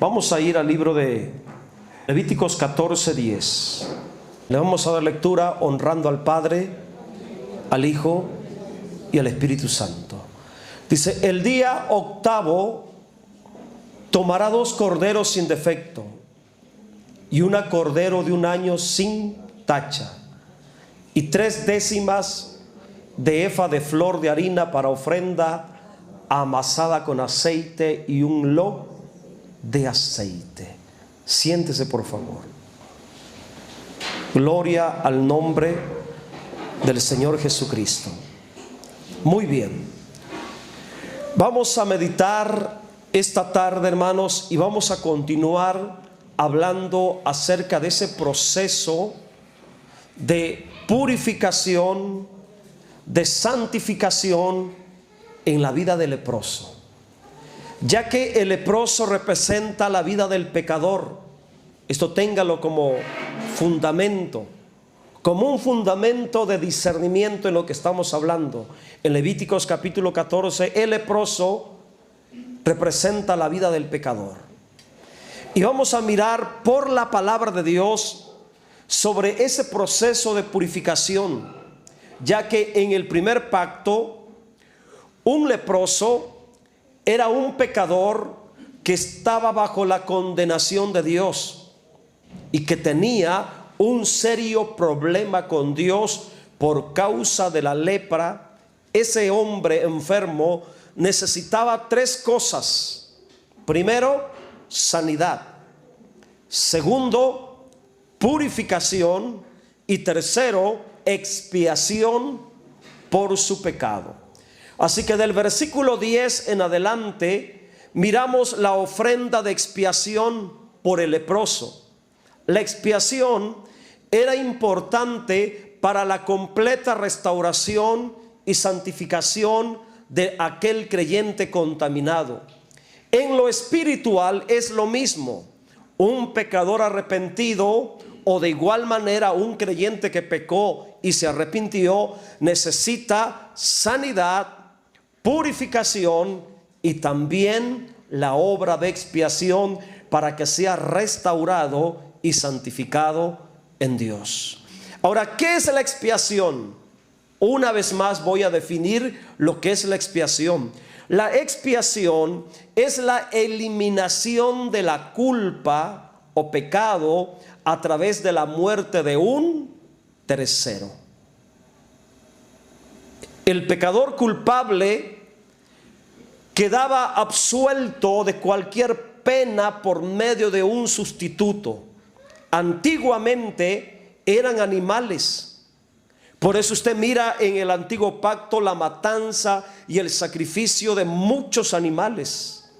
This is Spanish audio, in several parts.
Vamos a ir al libro de Levíticos 14:10. Le vamos a dar lectura honrando al Padre, al Hijo y al Espíritu Santo. Dice: el día octavo tomará 2 corderos sin defecto y una cordero de 1 año sin tacha, y 3 décimas de efa de flor de harina para ofrenda amasada con aceite y 1 lof de aceite. Siéntese, por favor. Gloria al nombre del Señor Jesucristo. Muy bien. Vamos a meditar esta tarde, hermanos, y vamos a continuar hablando acerca de ese proceso de purificación, de santificación en la vida del leproso, ya que el leproso representa la vida del pecador. Esto téngalo como fundamento, como un fundamento de discernimiento en lo que estamos hablando. En Levíticos capítulo 14, el leproso representa la vida del pecador. Y vamos a mirar por la palabra de Dios sobre ese proceso de purificación, ya que en el primer pacto un leproso era un pecador que estaba bajo la condenación de Dios y que tenía un serio problema con Dios por causa de la lepra. Ese hombre enfermo necesitaba 3 cosas. Primero, sanidad. Segundo, purificación. Y tercero, expiación por su pecado. Así que del versículo 10 en adelante miramos la ofrenda de expiación por el leproso. La expiación era importante para la completa restauración y santificación de aquel creyente contaminado. En lo espiritual es lo mismo. Un pecador arrepentido, o de igual manera un creyente que pecó y se arrepintió, necesita sanidad, purificación y también la obra de expiación para que sea restaurado y santificado en Dios. Ahora, ¿qué es la expiación? Una vez más voy a definir lo que es la expiación. La expiación es la eliminación de la culpa o pecado a través de la muerte de un tercero. El pecador culpable quedaba absuelto de cualquier pena por medio de un sustituto. Antiguamente eran animales. Por eso usted mira en el antiguo pacto la matanza y el sacrificio de muchos animales.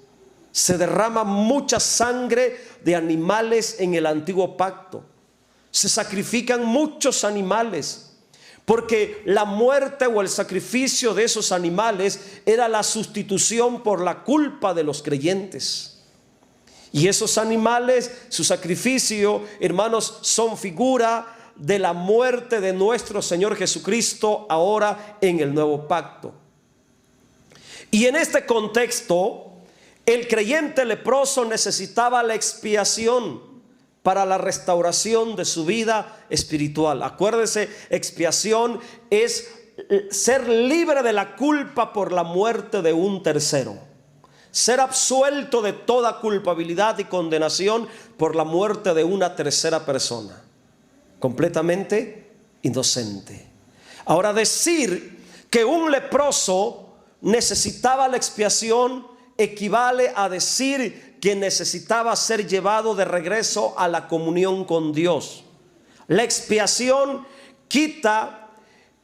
Se derrama mucha sangre de animales en el antiguo pacto. Se sacrifican muchos animales, porque la muerte o el sacrificio de esos animales era la sustitución por la culpa de los creyentes. Y esos animales, su sacrificio, hermanos, son figura de la muerte de nuestro Señor Jesucristo ahora en el nuevo pacto. Y en este contexto, el creyente leproso necesitaba la expiación para la restauración de su vida espiritual. Acuérdese, expiación es ser libre de la culpa por la muerte de un tercero. Ser absuelto de toda culpabilidad y condenación por la muerte de una tercera persona, completamente inocente. Ahora, decir que un leproso necesitaba la expiación equivale a decir que necesitaba ser llevado de regreso a la comunión con Dios. La expiación quita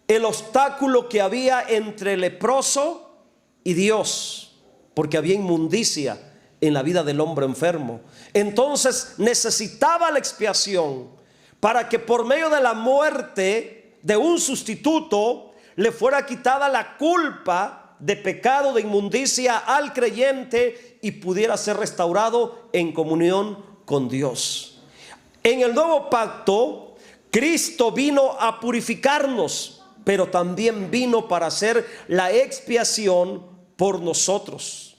el obstáculo que había entre el leproso y Dios, porque había inmundicia en la vida del hombre enfermo. Entonces necesitaba la expiación para que por medio de la muerte de un sustituto le fuera quitada la culpa de pecado, de inmundicia al creyente, y pudiera ser restaurado en comunión con Dios. En el nuevo pacto, Cristo vino a purificarnos, pero también vino para hacer la expiación por nosotros.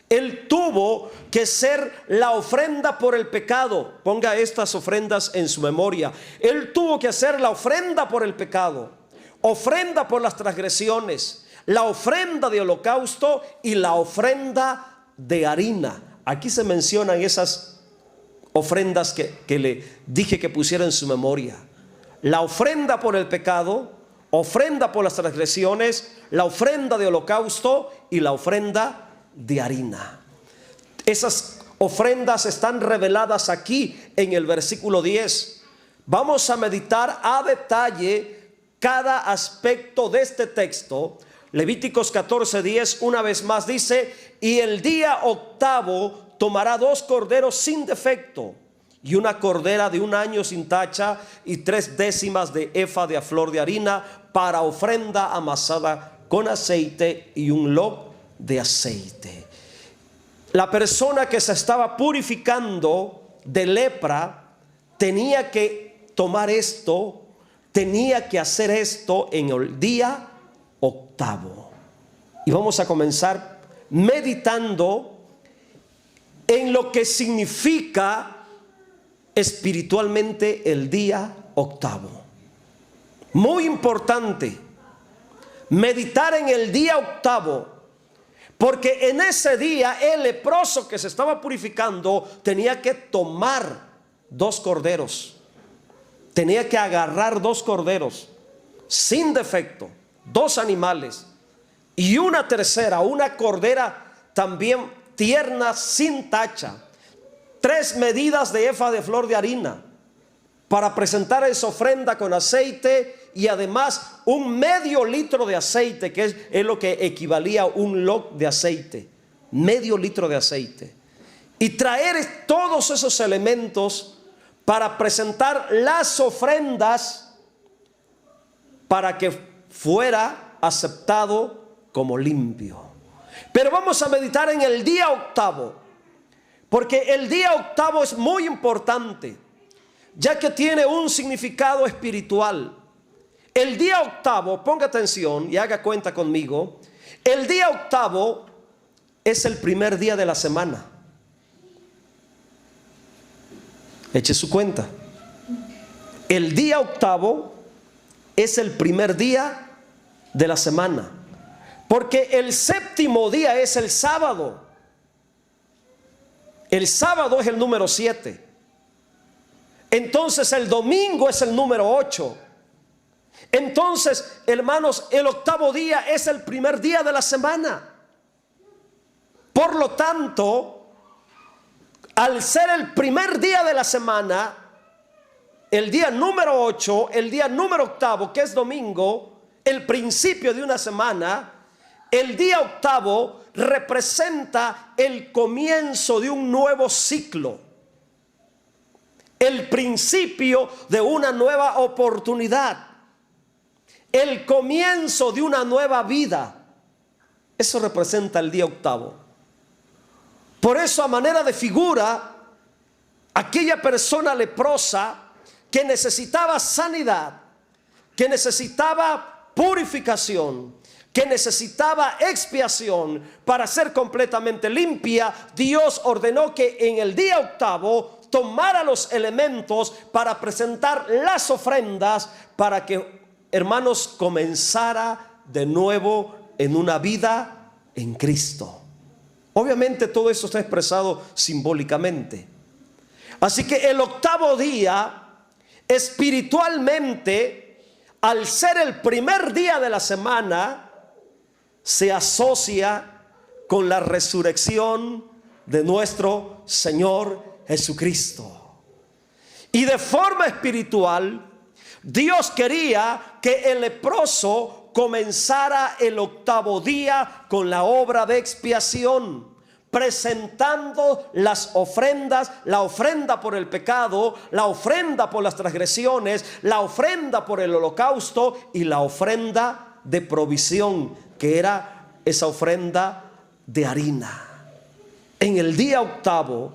Él tuvo que ser la ofrenda por el pecado. Ponga estas ofrendas en su memoria. Él tuvo que hacer la ofrenda por el pecado, ofrenda por las transgresiones, la ofrenda de holocausto y la ofrenda de harina. Aquí se mencionan esas ofrendas que le dije que pusiera en su memoria. La ofrenda por el pecado, ofrenda por las transgresiones, la ofrenda de holocausto y la ofrenda de harina. Esas ofrendas están reveladas aquí en el versículo 10. Vamos a meditar a detalle cada aspecto de este texto. Levíticos 14:10 una vez más dice: y el día octavo tomará 2 corderos sin defecto y una cordera de 1 año sin tacha y 3 décimas de efa de flor de harina para ofrenda amasada con aceite y 1 loc de aceite. La persona que se estaba purificando de lepra tenía que tomar esto, tenía que hacer esto en el día octavo. Y vamos a comenzar meditando en lo que significa espiritualmente el día octavo. Muy importante meditar en el día octavo, porque en ese día el leproso que se estaba purificando tenía que tomar 2 corderos, tenía que agarrar 2 corderos sin defecto, 2 animales y una tercera, una cordera también tierna sin tacha, 3 medidas de efa de flor de harina para presentar esa ofrenda con aceite, y además 1/2 litro de aceite, que es lo que equivalía a 1 loc de aceite, 1/2 litro de aceite, y traer todos esos elementos para presentar las ofrendas para que fuera aceptado como limpio. Pero vamos a meditar en el día octavo, porque el día octavo es muy importante, ya que tiene un significado espiritual. El día octavo, ponga atención y haga cuenta conmigo, el día octavo es el primer día de la semana. Eche su cuenta. El día octavo es el primer día de la semana, porque el 7º día es el sábado. El sábado es el número 7. Entonces el domingo es el número 8. Entonces, hermanos, el octavo día es el primer día de la semana. Por lo tanto, al ser el primer día de la semana, el día número 8, el día número octavo, que es domingo, el principio de una semana, el día octavo representa el comienzo de un nuevo ciclo, el principio de una nueva oportunidad, el comienzo de una nueva vida. Eso representa el día octavo. Por eso, a manera de figura, aquella persona leprosa que necesitaba sanidad, que necesitaba purificación, que necesitaba expiación para ser completamente limpia, Dios ordenó que en el día octavo tomara los elementos para presentar las ofrendas, para que, hermanos, comenzara de nuevo en una vida en Cristo. Obviamente todo esto está expresado simbólicamente. Así que el octavo día, espiritualmente, al ser el primer día de la semana, se asocia con la resurrección de nuestro Señor Jesucristo. Y de forma espiritual, Dios quería que el leproso comenzara el octavo día con la obra de expiación, presentando las ofrendas, la ofrenda por el pecado, la ofrenda por las transgresiones, la ofrenda por el holocausto y la ofrenda de provisión, que era esa ofrenda de harina. En el día octavo,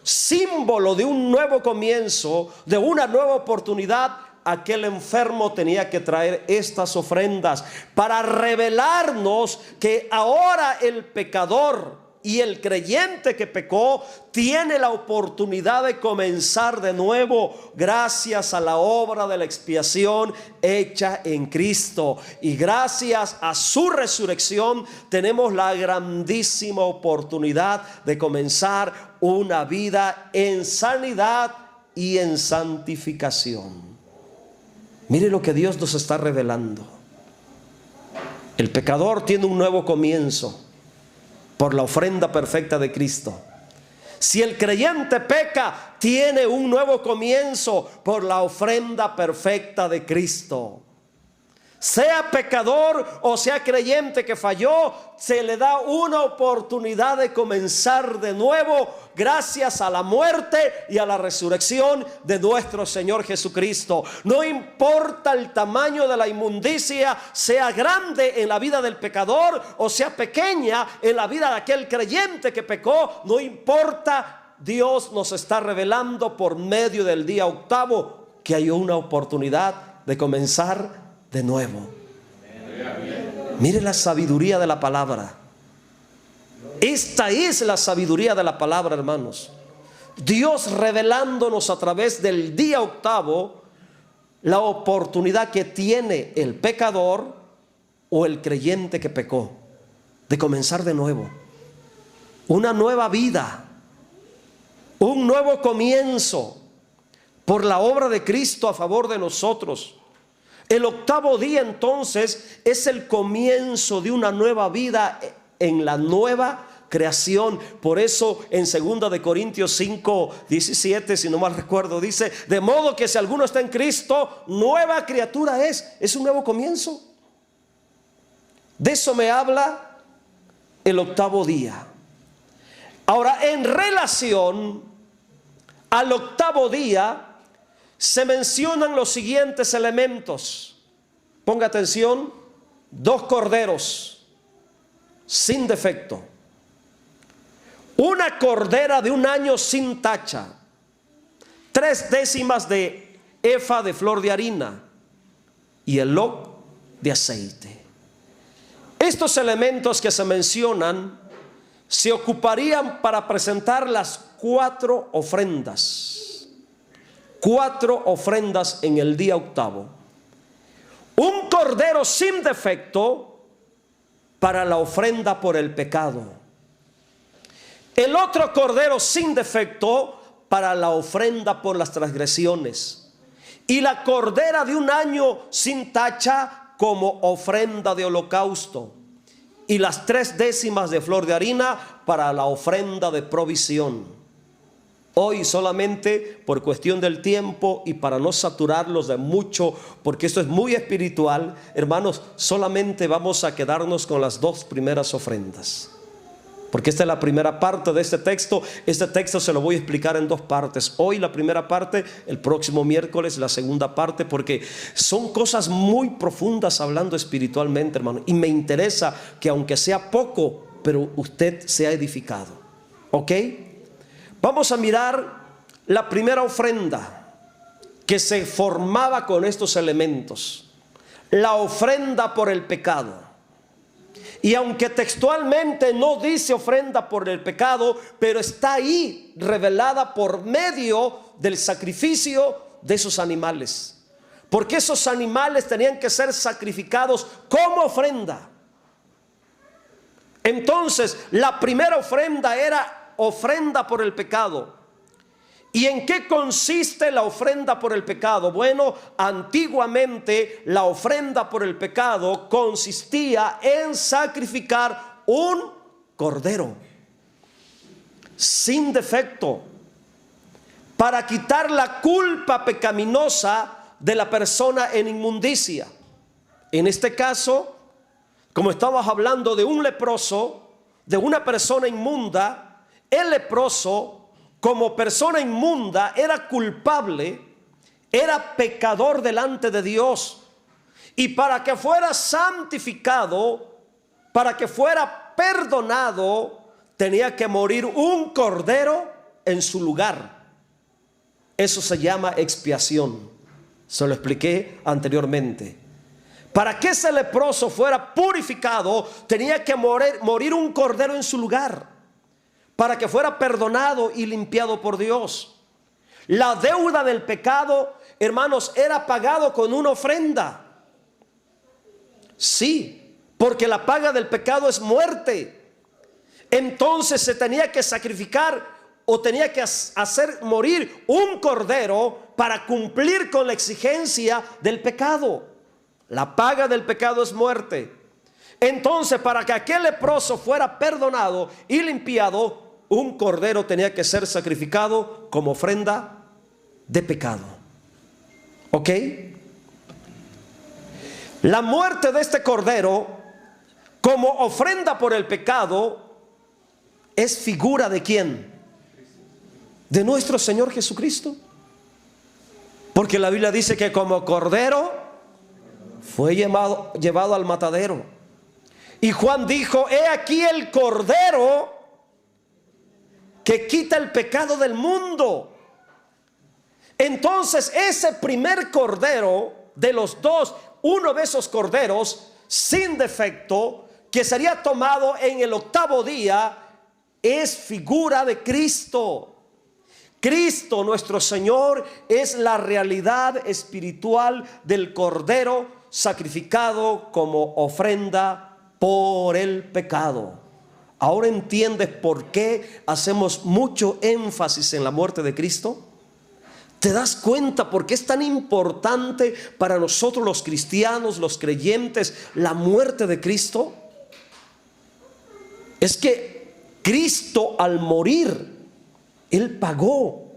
símbolo de un nuevo comienzo, de una nueva oportunidad, aquel enfermo tenía que traer estas ofrendas para revelarnos que ahora el pecador y el creyente que pecó tiene la oportunidad de comenzar de nuevo gracias a la obra de la expiación hecha en Cristo. Y gracias a su resurrección tenemos la grandísima oportunidad de comenzar una vida en sanidad y en santificación. Mire lo que Dios nos está revelando. El pecador tiene un nuevo comienzo por la ofrenda perfecta de Cristo. Si el creyente peca, tiene un nuevo comienzo por la ofrenda perfecta de Cristo. Sea pecador o sea creyente que falló, se le da una oportunidad de comenzar de nuevo gracias a la muerte y a la resurrección de nuestro Señor Jesucristo. No importa el tamaño de la inmundicia, sea grande en la vida del pecador o sea pequeña en la vida de aquel creyente que pecó, no importa. Dios nos está revelando por medio del día octavo que hay una oportunidad de comenzar de nuevo. Mire la sabiduría de la palabra. Esta es la sabiduría de la palabra, hermanos. Dios revelándonos a través del día octavo la oportunidad que tiene el pecador o el creyente que pecó de comenzar de nuevo. Una nueva vida, un nuevo comienzo por la obra de Cristo a favor de nosotros. El octavo día entonces es el comienzo de una nueva vida en la nueva creación. Por eso en 2 de Corintios 5, 17, si no mal recuerdo, dice: de modo que si alguno está en Cristo, nueva criatura es un nuevo comienzo. De eso me habla el octavo día. Ahora, en relación al octavo día se mencionan los siguientes elementos. Ponga atención: 2 corderos sin defecto, una cordera de 1 año sin tacha, 3 décimas de efa de flor de harina y el loc de aceite. Estos elementos que se mencionan se ocuparían para presentar las 4 ofrendas. 4 ofrendas en el día octavo. Un cordero sin defecto para la ofrenda por el pecado. El otro cordero sin defecto para la ofrenda por las transgresiones. Y la cordera de 1 año sin tacha como ofrenda de holocausto. Y las 3 décimas de flor de harina para la ofrenda de provisión. Hoy solamente por cuestión del tiempo y para no saturarlos de mucho, porque esto es muy espiritual, hermanos, solamente vamos a quedarnos con las 2 primeras ofrendas. Porque esta es la primera parte de este texto. Este texto se lo voy a explicar en 2 partes. Hoy la primera parte, el próximo miércoles la segunda parte, porque son cosas muy profundas hablando espiritualmente, hermano. Y me interesa que aunque sea poco, pero usted sea edificado. ¿Ok? Vamos a mirar la primera ofrenda que se formaba con estos elementos. La ofrenda por el pecado. Y aunque textualmente no dice ofrenda por el pecado, pero está ahí revelada por medio del sacrificio de esos animales. Porque esos animales tenían que ser sacrificados como ofrenda. Entonces, la primera ofrenda era ofrenda por el pecado. ¿Y en qué consiste la ofrenda por el pecado? Bueno, antiguamente la ofrenda por el pecado consistía en sacrificar un cordero sin defecto para quitar la culpa pecaminosa de la persona en inmundicia. En este caso, como estábamos hablando de un leproso, de una persona inmunda, el leproso como persona inmunda era culpable, era pecador delante de Dios. Y para que fuera santificado, para que fuera perdonado, tenía que morir un cordero en su lugar. Eso se llama expiación. Se lo expliqué anteriormente. Para que ese leproso fuera purificado, tenía que morir un cordero en su lugar. para que fuera perdonado y limpiado por Dios. La deuda del pecado, hermanos, era pagado con una ofrenda. Sí, porque la paga del pecado es muerte. Entonces se tenía que sacrificar o tenía que hacer morir un cordero para cumplir con la exigencia del pecado. La paga del pecado es muerte. Entonces, para que aquel leproso fuera perdonado y limpiado, un cordero tenía que ser sacrificado como ofrenda de pecado. ¿Ok? La muerte de este cordero como ofrenda por el pecado es figura ¿de quién? De nuestro Señor Jesucristo. Porque la Biblia dice que como cordero fue llevado al matadero. Y Juan dijo: he aquí el cordero que quita el pecado del mundo. Entonces ese primer cordero de los dos, uno de esos corderos sin defecto, que sería tomado en el octavo día, es figura de Cristo. Cristo nuestro Señor es la realidad espiritual del cordero sacrificado como ofrenda por el pecado. Ahora entiendes por qué hacemos mucho énfasis en la muerte de Cristo. ¿Te das cuenta por qué es tan importante para nosotros los cristianos, los creyentes, la muerte de Cristo? Es que Cristo al morir, Él pagó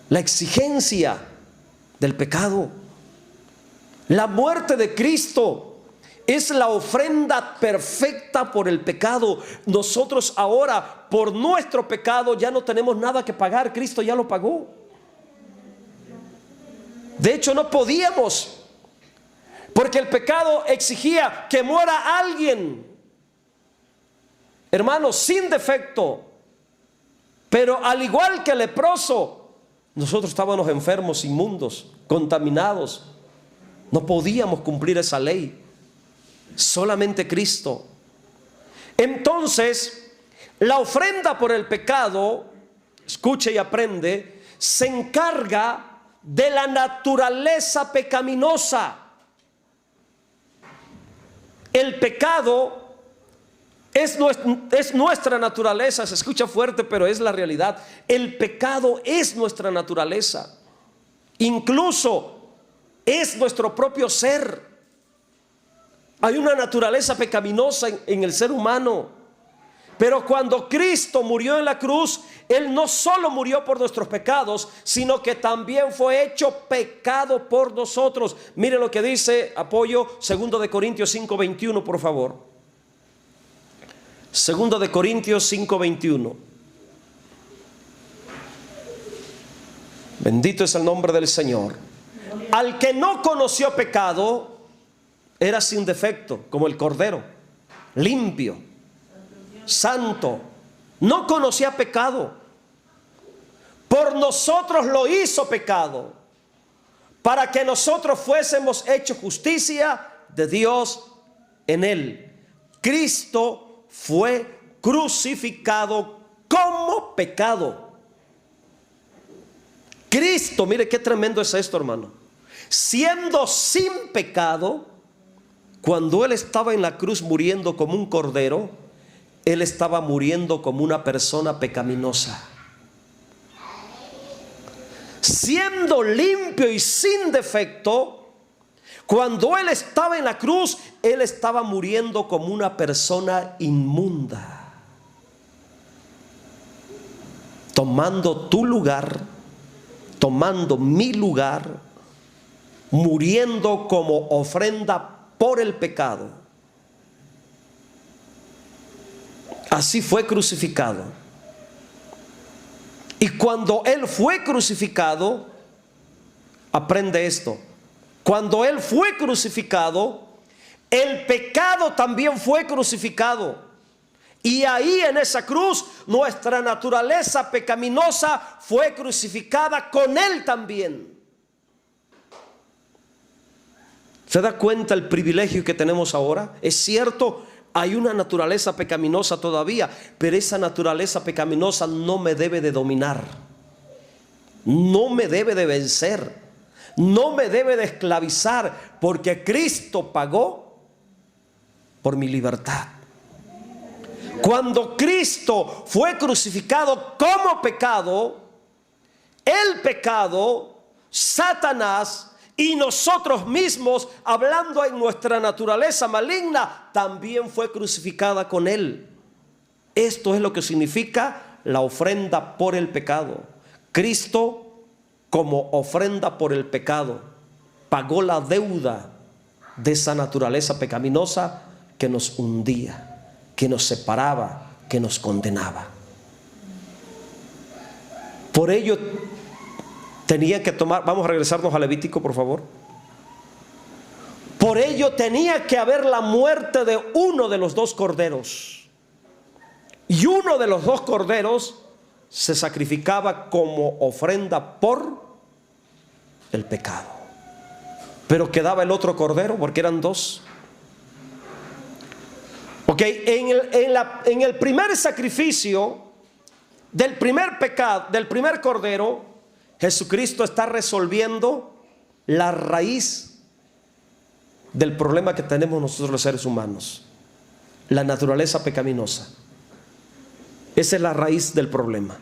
la exigencia del pecado. La muerte de Cristo es la ofrenda perfecta por el pecado. Nosotros ahora, por nuestro pecado, ya no tenemos nada que pagar. Cristo ya lo pagó. De hecho, no podíamos, porque el pecado exigía que muera alguien, hermanos, sin defecto. Pero al igual que el leproso, nosotros estábamos enfermos, inmundos, contaminados. No podíamos cumplir esa ley. Solamente Cristo. Entonces, la ofrenda por el pecado, escuche y aprende, se encarga de la naturaleza pecaminosa. El pecado es nuestra naturaleza. Se escucha fuerte, pero es la realidad. El pecado es nuestra naturaleza. Incluso es nuestro propio ser. Hay una naturaleza pecaminosa en el ser humano. Pero cuando Cristo murió en la cruz, Él no solo murió por nuestros pecados, sino que también fue hecho pecado por nosotros. Mire lo que dice, apoyo, 2 Corintios 5:21, por favor. 2 Corintios 5:21. Bendito es el nombre del Señor. Al que no conoció pecado, era sin defecto, como el cordero, limpio, santo, no conocía pecado. Por nosotros lo hizo pecado, para que nosotros fuésemos hechos justicia de Dios en él. Cristo fue crucificado como pecado. Cristo, mire qué tremendo es esto, hermano. Siendo sin pecado, cuando Él estaba en la cruz muriendo como un cordero, Él estaba muriendo como una persona pecaminosa. Siendo limpio y sin defecto, cuando Él estaba en la cruz, Él estaba muriendo como una persona inmunda, tomando tu lugar, tomando mi lugar, muriendo como ofrenda por el pecado. Así fue crucificado. Y cuando Él fue crucificado, aprende esto, cuando Él fue crucificado, el pecado también fue crucificado. Y ahí en esa cruz, nuestra naturaleza pecaminosa fue crucificada con Él también. ¿Se da cuenta el privilegio que tenemos ahora? Es cierto, hay una naturaleza pecaminosa todavía, pero esa naturaleza pecaminosa no me debe de dominar, no me debe de vencer, no me debe de esclavizar, porque Cristo pagó por mi libertad. Cuando Cristo fue crucificado como pecado, el pecado, Satanás y nosotros mismos, hablando en nuestra naturaleza maligna, también fue crucificada con él. Esto es lo que significa la ofrenda por el pecado. Cristo, como ofrenda por el pecado, pagó la deuda de esa naturaleza pecaminosa que nos hundía, que nos separaba, que nos condenaba. Por ello tenía que tomar, vamos a regresarnos a Levítico, por favor. Por ello tenía que haber la muerte de uno de los dos corderos. Y uno de los dos corderos se sacrificaba como ofrenda por el pecado. Pero quedaba el otro cordero, porque eran dos. Ok, en el primer sacrificio del primer pecado, del primer cordero, Jesucristo está resolviendo la raíz del problema que tenemos nosotros los seres humanos, la naturaleza pecaminosa. Esa es la raíz del problema.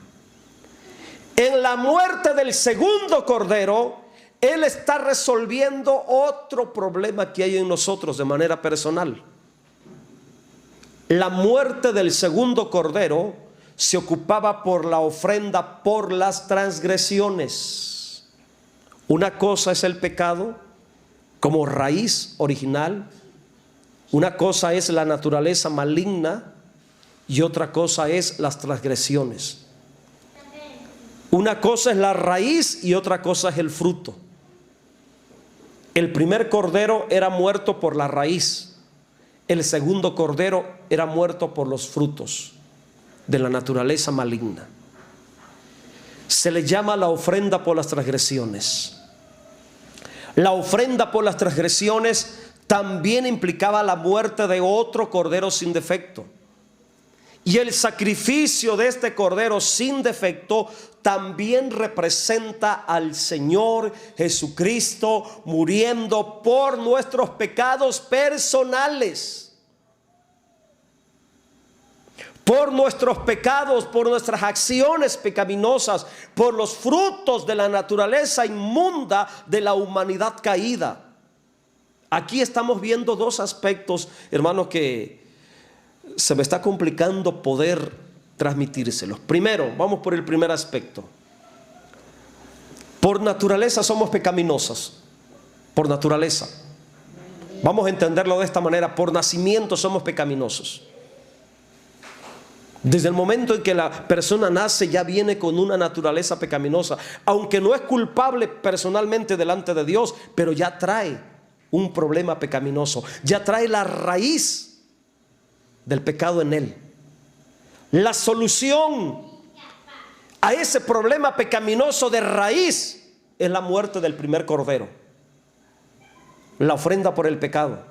En la muerte del segundo cordero, Él está resolviendo otro problema que hay en nosotros de manera personal. La muerte del segundo cordero se ocupaba por la ofrenda por las transgresiones. Una cosa es el pecado como raíz original, una cosa es la naturaleza maligna y otra cosa es las transgresiones. Una cosa es la raíz y otra cosa es el fruto. El primer cordero era muerto por la raíz, el segundo cordero era muerto por los frutos de la naturaleza maligna. Se le llama la ofrenda por las transgresiones. La ofrenda por las transgresiones también implicaba la muerte de otro cordero sin defecto. Y el sacrificio de este cordero sin defecto también representa al Señor Jesucristo muriendo por nuestros pecados personales. Por nuestros pecados, por nuestras acciones pecaminosas, por los frutos de la naturaleza inmunda de la humanidad caída. Aquí estamos viendo dos aspectos, hermanos, que se me está complicando poder transmitírselos. Primero, vamos por el primer aspecto. Por naturaleza somos pecaminosos, por naturaleza. Vamos a entenderlo de esta manera: por nacimiento somos pecaminosos. Desde el momento en que la persona nace ya viene con una naturaleza pecaminosa, aunque no es culpable personalmente delante de Dios, pero ya trae un problema pecaminoso, ya trae la raíz del pecado en él. La solución a ese problema pecaminoso de raíz es la muerte del primer cordero, la ofrenda por el pecado.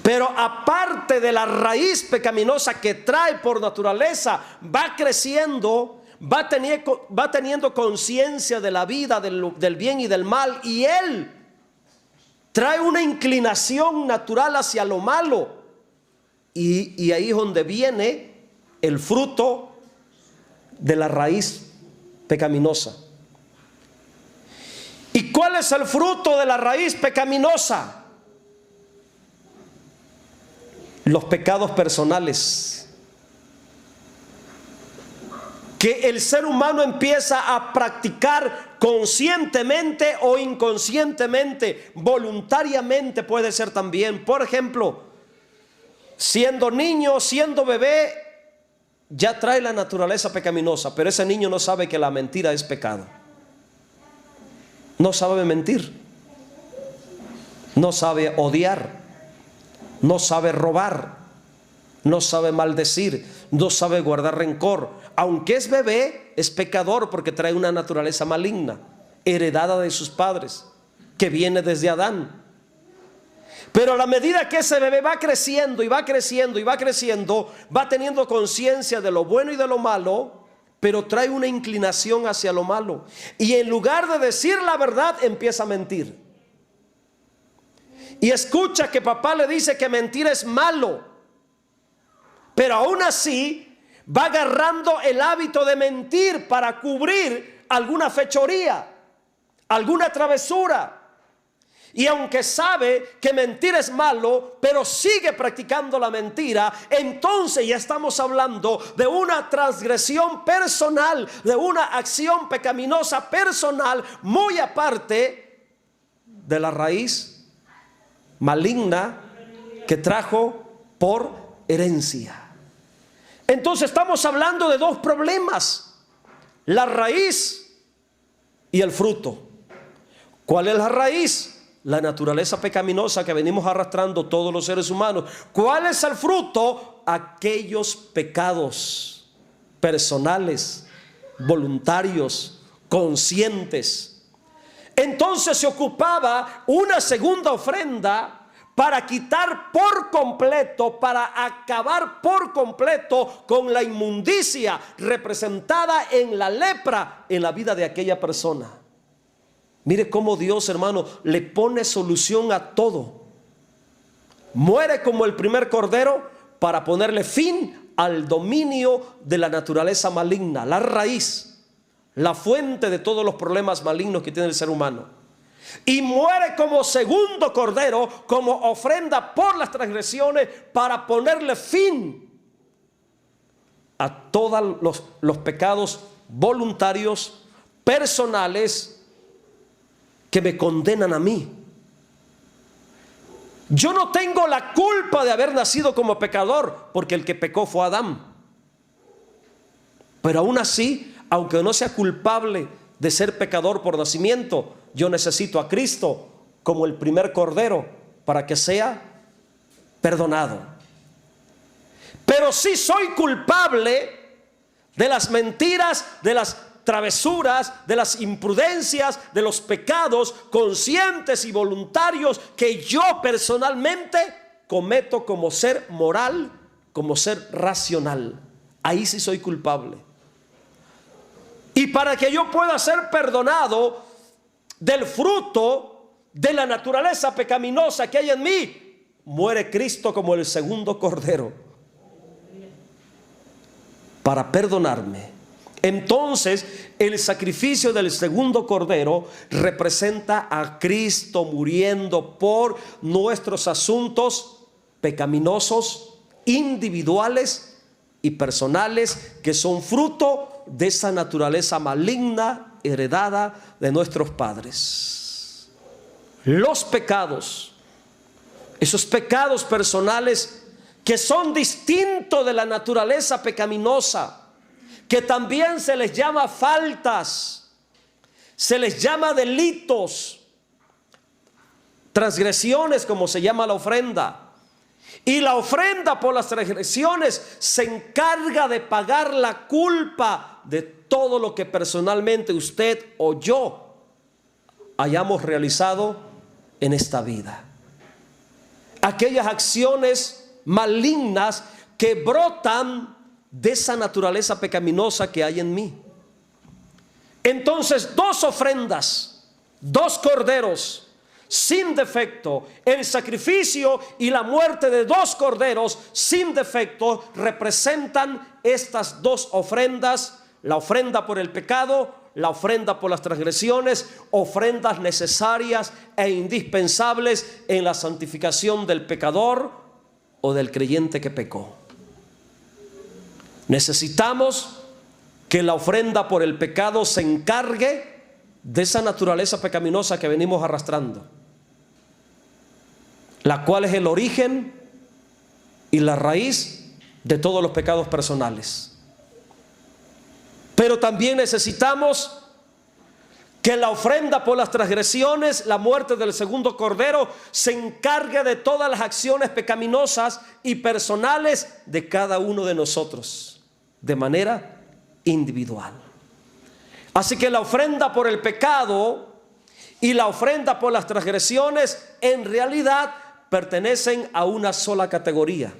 Pero aparte de la raíz pecaminosa que trae por naturaleza, va creciendo, va teniendo conciencia de la vida, del bien y del mal, y él trae una inclinación natural hacia lo malo, y ahí es donde viene el fruto de la raíz pecaminosa. ¿Y cuál es el fruto de la raíz pecaminosa? Los pecados personales que el ser humano empieza a practicar conscientemente o inconscientemente, voluntariamente puede ser también. Por ejemplo, siendo niño, siendo bebé, ya trae la naturaleza pecaminosa, pero ese niño no sabe que la mentira es pecado. No sabe mentir, no sabe odiar, no sabe robar, no sabe maldecir, no sabe guardar rencor. Aunque es bebé, es pecador porque trae una naturaleza maligna, heredada de sus padres, que viene desde Adán. Pero a la medida que ese bebé va creciendo y va creciendo y va creciendo, va teniendo conciencia de lo bueno y de lo malo, pero trae una inclinación hacia lo malo. Y en lugar de decir la verdad, empieza a mentir. Y escucha que papá le dice que mentir es malo, pero aún así va agarrando el hábito de mentir para cubrir alguna fechoría, alguna travesura. Y aunque sabe que mentir es malo, pero sigue practicando la mentira, entonces ya estamos hablando de una transgresión personal, de una acción pecaminosa personal, muy aparte de la raíz maligna que trajo por herencia. Entonces estamos hablando de dos problemas: la raíz y el fruto. ¿Cuál es la raíz? La naturaleza pecaminosa que venimos arrastrando todos los seres humanos. ¿Cuál es el fruto? Aquellos pecados personales, voluntarios, conscientes. Entonces se ocupaba una segunda ofrenda para quitar por completo, para acabar por completo con la inmundicia representada en la lepra en la vida de aquella persona. Mire cómo Dios, hermano, le pone solución a todo. Muere como el primer cordero para ponerle fin al dominio de la naturaleza maligna, la raíz, la fuente de todos los problemas malignos que tiene el ser humano. Y muere como segundo cordero, como ofrenda por las transgresiones, para ponerle fin a todos los pecados voluntarios, personales, que me condenan a mí. Yo no tengo la culpa de haber nacido como pecador, porque el que pecó fue Adán. Pero aún así, aunque no sea culpable de ser pecador por nacimiento, yo necesito a Cristo como el primer cordero para que sea perdonado. Pero sí soy culpable de las mentiras, de las travesuras, de las imprudencias, de los pecados conscientes y voluntarios que yo personalmente cometo como ser moral, como ser racional. Ahí sí soy culpable. Y para que yo pueda ser perdonado del fruto de la naturaleza pecaminosa que hay en mí, muere Cristo como el segundo cordero para perdonarme. Entonces, el sacrificio del segundo cordero representa a Cristo muriendo por nuestros asuntos pecaminosos, individuales y personales, que son fruto de esa naturaleza maligna heredada de nuestros padres. Los pecados, esos pecados personales que son distintos de la naturaleza pecaminosa, que también se les llama faltas, se les llama delitos, transgresiones, como se llama la ofrenda. Y la ofrenda por las transgresiones se encarga de pagar la culpa de todo lo que personalmente usted o yo hayamos realizado en esta vida. Aquellas acciones malignas que brotan de esa naturaleza pecaminosa que hay en mí. Entonces, dos ofrendas, dos corderos sin defecto, el sacrificio y la muerte de dos corderos sin defecto representan estas dos ofrendas: la ofrenda por el pecado, la ofrenda por las transgresiones, ofrendas necesarias e indispensables en la santificación del pecador o del creyente que pecó. Necesitamos que la ofrenda por el pecado se encargue de esa naturaleza pecaminosa que venimos arrastrando, la cual es el origen y la raíz de todos los pecados personales. Pero también necesitamos que la ofrenda por las transgresiones, la muerte del segundo cordero, se encargue de todas las acciones pecaminosas y personales de cada uno de nosotros, de manera individual. Así que la ofrenda por el pecado y la ofrenda por las transgresiones en realidad pertenecen a una sola categoría: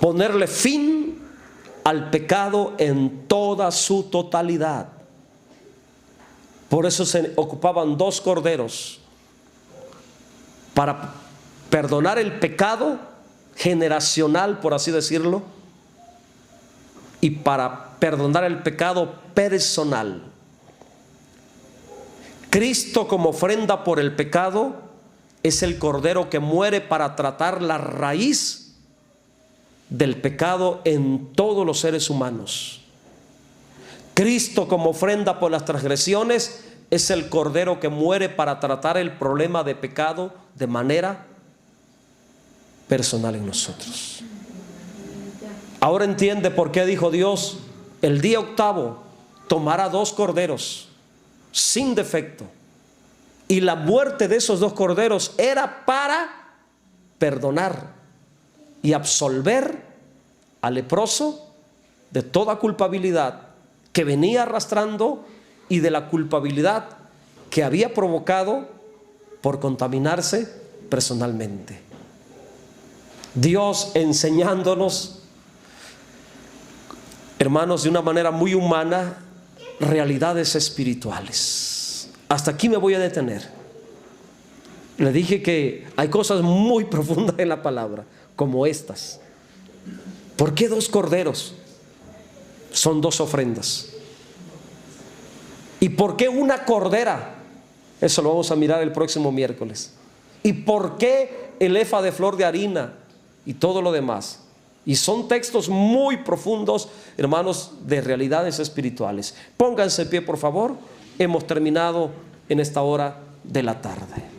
ponerle fin al pecado en toda su totalidad. Por eso se ocupaban 2 corderos para perdonar el pecado generacional, por así decirlo, y para perdonar el pecado personal. Cristo, como ofrenda por el pecado, es el cordero que muere para tratar la raíz del pecado en todos los seres humanos. Cristo, como ofrenda por las transgresiones, es el cordero que muere para tratar el problema de pecado de manera personal en nosotros. Ahora entiende por qué dijo Dios: el día octavo tomará 2 corderos sin defecto. Y la muerte de esos 2 corderos era para perdonar y absolver al leproso de toda culpabilidad que venía arrastrando y de la culpabilidad que había provocado por contaminarse personalmente. Dios enseñándonos, hermanos, de una manera muy humana, realidades espirituales. Hasta aquí me voy a detener. Le dije que hay cosas muy profundas en la palabra, como estas. ¿Por qué 2 corderos? Son 2 ofrendas. ¿Y por qué una cordera? Eso lo vamos a mirar el próximo miércoles. ¿Y por qué el efa de flor de harina? Y todo lo demás. Y son textos muy profundos, hermanos, de realidades espirituales. Pónganse en pie, por favor. Hemos terminado en esta hora de la tarde.